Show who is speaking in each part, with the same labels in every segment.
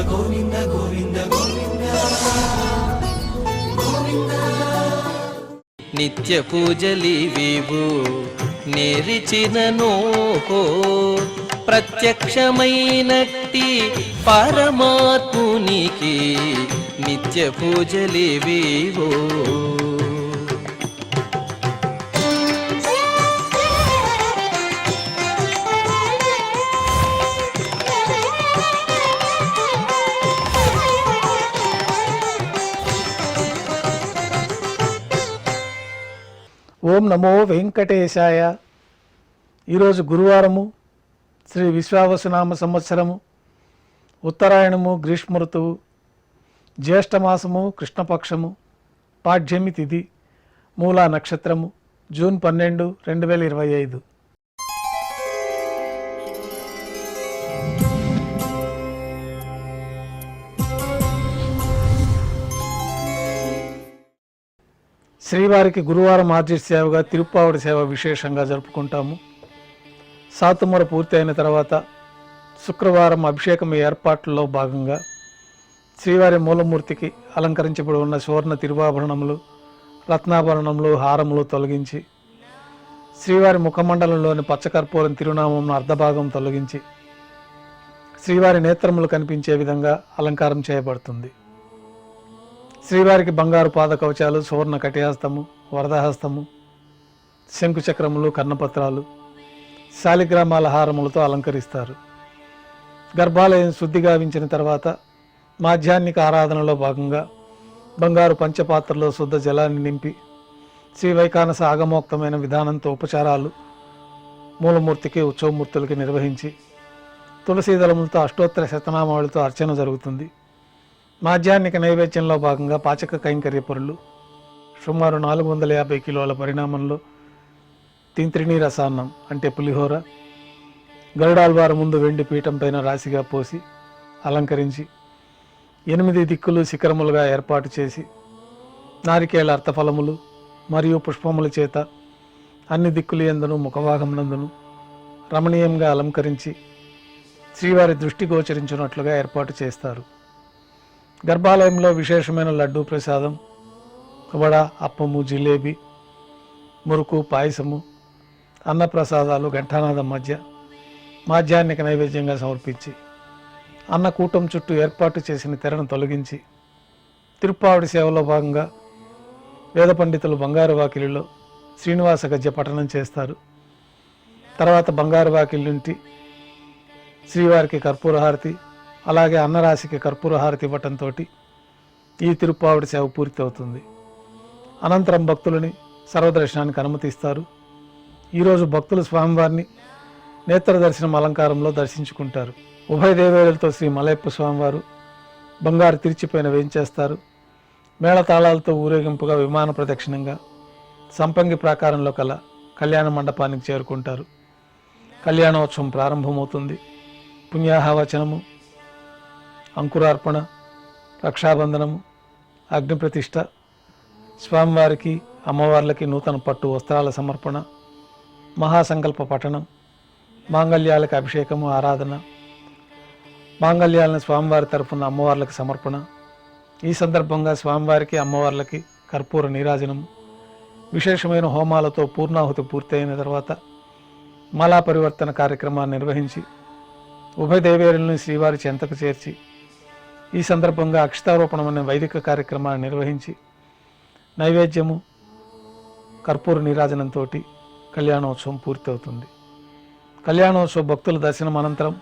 Speaker 1: గోవింద గోవింద గోవింద గోవింద.
Speaker 2: నిత్య పూజలివివు నేరిచిననోహో ప్రత్యక్షమైనట్టి పరమాత్మునికి నిత్య పూజలివివో.
Speaker 3: ఓం నమో వెంకటేశాయ. ఈరోజు గురువారము, శ్రీ విశ్వావసునామ సంవత్సరము, ఉత్తరాయణము, గ్రీష్మ ఋతువు, జ్యేష్ఠమాసము, కృష్ణపక్షము, పాడ్యమి తిథి, మూలా నక్షత్రము, జూన్ 12, 2025. శ్రీవారికి గురువారం ఆర్జిత సేవగా తిరుప్పావడి సేవ విశేషంగా జరుపుకుంటాము. సాతుమర పూర్తి అయిన తర్వాత శుక్రవారం అభిషేకం ఏర్పాట్లలో భాగంగా శ్రీవారి మూలమూర్తికి అలంకరించబడి ఉన్న సువర్ణ తిరువాభరణములు, రత్నాభరణములు, హారములు తొలగించి శ్రీవారి ముఖమండలంలోని పచ్చకర్పూరం తిరునామం అర్ధభాగం తొలగించి శ్రీవారి నేత్రములు కనిపించే విధంగా అలంకారం చేయబడుతుంది. శ్రీవారికి బంగారు పాద కవచాలు, సువర్ణ కటిహస్తము, వరదహస్తము, శంకుచక్రములు, కర్ణపత్రాలు, శాలిగ్రామాల హారములతో అలంకరిస్తారు. గర్భాలయం శుద్ధి గావించిన తర్వాత మాధ్యాహ్నిక ఆరాధనలో భాగంగా బంగారు పంచపాత్రలో శుద్ధ జలాన్ని నింపి శ్రీ వైకానస ఆగమోక్తమైన విధానంతో ఉపచారాలు మూలమూర్తికి, ఉత్సవమూర్తులకి నిర్వహించి తులసీదళములతో అష్టోత్తర శతనామావళితో అర్చన జరుగుతుంది. మాధ్యాహ్నిక నైవేద్యంలో భాగంగా పాచక కైంకర్య పొరులు సుమారు 450 కిలోల పరిణామంలో తింత్రిణీ రసాన్నం అంటే పులిహోర గరుడాల్వారు ముందు వెండి పీఠం పైన రాశిగా పోసి అలంకరించి 8 దిక్కులు శిఖరములుగా ఏర్పాటు చేసి నారికేళ అర్థఫలములు మరియు పుష్పముల చేత అన్ని దిక్కులు యందును ముఖభాగమునందును రమణీయంగా అలంకరించి శ్రీవారి దృష్టి గోచరించినట్లుగా ఏర్పాటు చేస్తారు. గర్భాలయంలో విశేషమైన లడ్డూ ప్రసాదం, వడ, అప్పము, జిలేబీ, మురుకు, పాయసము, అన్నప్రసాదాలు ఘంటానాదం మధ్య మాధ్యాహ్నిక నైవేద్యంగా సమర్పించి అన్నకూటం చుట్టూ ఏర్పాటు చేసిన తెరను తొలగించి తిరుప్పావడి సేవలో భాగంగా వేద పండితులు బంగారు వాకిలిలో శ్రీనివాస గద్య పఠనం చేస్తారు. తర్వాత బంగారు వాకిలి నుండి శ్రీవారికి కర్పూరహారతి, అలాగే అన్నరాశికి కర్పూరహారతి ఇవ్వటంతో ఈ తిరుప్పావడి సేవ పూర్తి అవుతుంది. అనంతరం భక్తులని సర్వదర్శనానికి అనుమతిస్తారు. ఈరోజు భక్తులు స్వామివారిని నేత్ర దర్శనం అలంకారంలో దర్శించుకుంటారు. ఉభయ దేవేరులతో శ్రీ మలయప్ప స్వామివారు బంగారు తిరిచిపైన వేయించేస్తారు. మేళతాళాలతో ఊరేగింపుగా విమాన ప్రదక్షిణంగా సంపంగి ప్రాకారంలో కల కళ్యాణ మండపానికి చేరుకుంటారు. కళ్యాణోత్సవం ప్రారంభమవుతుంది. పుణ్యాహవచనము, అంకురార్పణ, రక్షాబంధనము, అగ్నిప్రతిష్ఠ, స్వామివారికి అమ్మవార్లకి నూతన పట్టు వస్త్రాల సమర్పణ, మహాసంకల్ప పఠనం, మాంగళ్యాలకు అభిషేకము, ఆరాధన, మాంగళ్యాలను స్వామివారి తరఫున అమ్మవార్లకు సమర్పణ. ఈ సందర్భంగా స్వామివారికి అమ్మవార్లకి కర్పూర నీరాజనం, విశేషమైన హోమాలతో పూర్ణాహుతి పూర్తయిన తర్వాత మాలా పరివర్తన కార్యక్రమాన్ని నిర్వహించి ఉభయ దేవేరులను శ్రీవారి చెంతకు చేర్చి ఈ సందర్భంగా అక్షతారోపణం అనే వైదిక కార్యక్రమాన్ని నిర్వహించి నైవేద్యము, కర్పూర నీరాజనంతో కళ్యాణోత్సవం పూర్తవుతుంది. కళ్యాణోత్సవ భక్తుల దర్శనం అనంతరం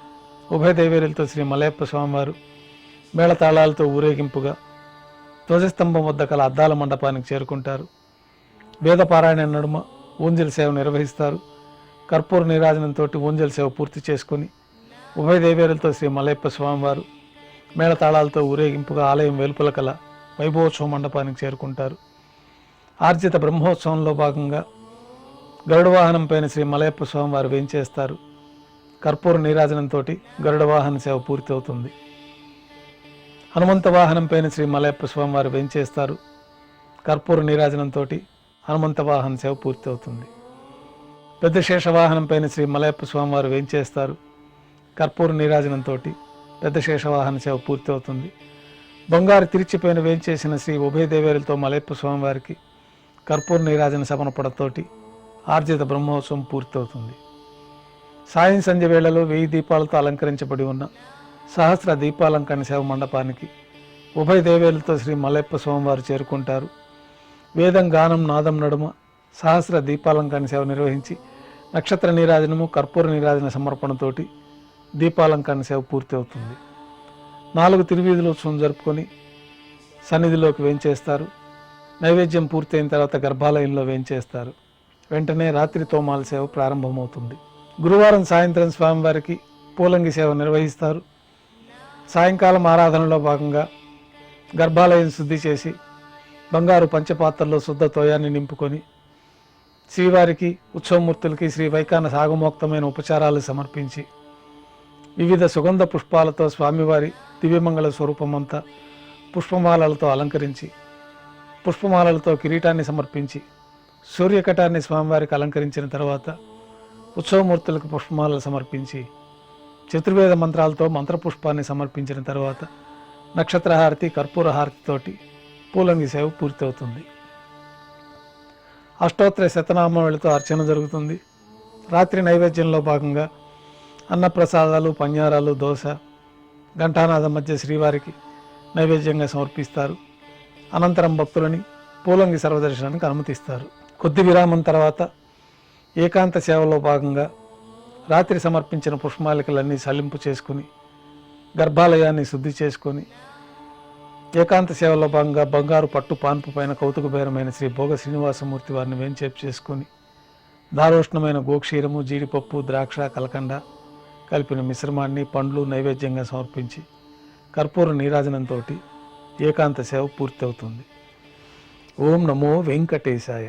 Speaker 3: ఉభయ దేవేరులతో శ్రీ మలయప్ప స్వామివారు మేళతాళాలతో ఊరేగింపుగా ధ్వజస్తంభం వద్ద కల అద్దాల మండపానికి చేరుకుంటారు. వేదపారాయణ నడుమ ఊంజల్ సేవ నిర్వహిస్తారు. కర్పూర నీరాజనంతో ఊంజల్ సేవ పూర్తి చేసుకొని ఉభయ దేవేరులతో శ్రీ మలయప్ప స్వామివారు మేళతాళాలతో ఊరేగింపుగా ఆలయం వెలుపల కల వైభవోత్సవ మండపానికి చేరుకుంటారు. ఆర్జిత బ్రహ్మోత్సవంలో భాగంగా గరుడ వాహనం పైన శ్రీ మలయప్ప స్వామివారు వేంచేస్తారు. కర్పూర నీరాజనంతో గరుడ వాహన సేవ పూర్తి అవుతుంది. హనుమంత వాహనం పైన శ్రీ మలయప్ప స్వామివారు వేంచేస్తారు. కర్పూర నీరాజనంతో హనుమంత వాహన సేవ పూర్తి అవుతుంది. పెద్ద శేష వాహనం పైన శ్రీ మలయప్ప స్వామివారు వేంచేస్తారు. కర్పూర నీరాజనంతో పెద్ద శేషవాహన సేవ పూర్తి అవుతుంది. బంగారు తిరిచిపోయిన వేంచేసిన శ్రీ ఉభయ దేవేరులతో మలయప్ప స్వామివారికి కర్పూర నీరాజన సమర్పణతోటి ఆర్జిత బ్రహ్మోత్సవం పూర్తవుతుంది. సాయం సంధ్య వేళలో 1000 దీపాలతో అలంకరించబడి ఉన్న సహస్ర దీపాలంకరణ సేవ మండపానికి ఉభయ దేవేరులతో శ్రీ మలయప్ప స్వామివారు చేరుకుంటారు. వేదం గానం నాదం నడుమ సహస్ర దీపాలంకరణ సేవ నిర్వహించి నక్షత్ర నీరాజనము కర్పూర నీరాజన సమర్పణతోటి దీపాలంకరణ సేవ పూర్తి అవుతుంది. 4 తిరువీధుల ఉత్సవం జరుపుకొని సన్నిధిలోకి వేంచేస్తారు. నైవేద్యం పూర్తయిన తర్వాత గర్భాలయంలో వేంచేస్తారు. వెంటనే రాత్రి తోమాల సేవ ప్రారంభమవుతుంది. గురువారం సాయంత్రం స్వామివారికి పూలంగి సేవ నిర్వహిస్తారు. సాయంకాలం ఆరాధనలో భాగంగా గర్భాలయం శుద్ధి చేసి బంగారు పంచపాత్రలో శుద్ధ తోయాన్ని నింపుకొని శ్రీవారికి ఉత్సవమూర్తులకి శ్రీ వైకాన సాగమోక్తమైన ఉపచారాలు సమర్పించి వివిధ సుగంధ పుష్పాలతో స్వామివారి దివ్యమంగళ స్వరూపమంతా పుష్పమాలలతో అలంకరించి పుష్పమాలలతో కిరీటాన్ని సమర్పించి సూర్యకటాన్ని స్వామివారికి అలంకరించిన తర్వాత ఉత్సవమూర్తులకు పుష్పమాలలు సమర్పించి చతుర్వేద మంత్రాలతో మంత్రపుష్పాన్ని సమర్పించిన తర్వాత నక్షత్రహారతి కర్పూర హారతితోటి పూలంగి సేవ పూర్తవుతుంది. అష్టోత్తర శతనామావళితో అర్చన జరుగుతుంది. రాత్రి నైవేద్యంలో భాగంగా అన్నప్రసాదాలు పన్యారాలు దోశ ఘంటానాదం మధ్య శ్రీవారికి నైవేద్యంగా సమర్పిస్తారు. అనంతరం భక్తులని పూలంగి సర్వదర్శనానికి అనుమతిస్తారు. కొద్ది విరామం తర్వాత ఏకాంత సేవలో భాగంగా రాత్రి సమర్పించిన పుష్పమాలికలన్నీ సల్లింపు చేసుకుని గర్భాలయాన్ని శుద్ధి చేసుకొని ఏకాంత సేవలో భాగంగా బంగారు పట్టు పాన్పు పైన కౌతుకబేరమైన శ్రీ భోగ శ్రీనివాసమూర్తి వారిని వేంచేపు చేసుకొని దారోష్ణమైన గోక్షీరము జీడిపప్పు ద్రాక్ష కలకండ కలిపిన మిశ్రమాన్ని పండ్లు నైవేద్యంగా సమర్పించి కర్పూర నీరాజనంతో ఏకాంత సేవ పూర్తి అవుతుంది. ఓం నమో వెంకటేశాయ.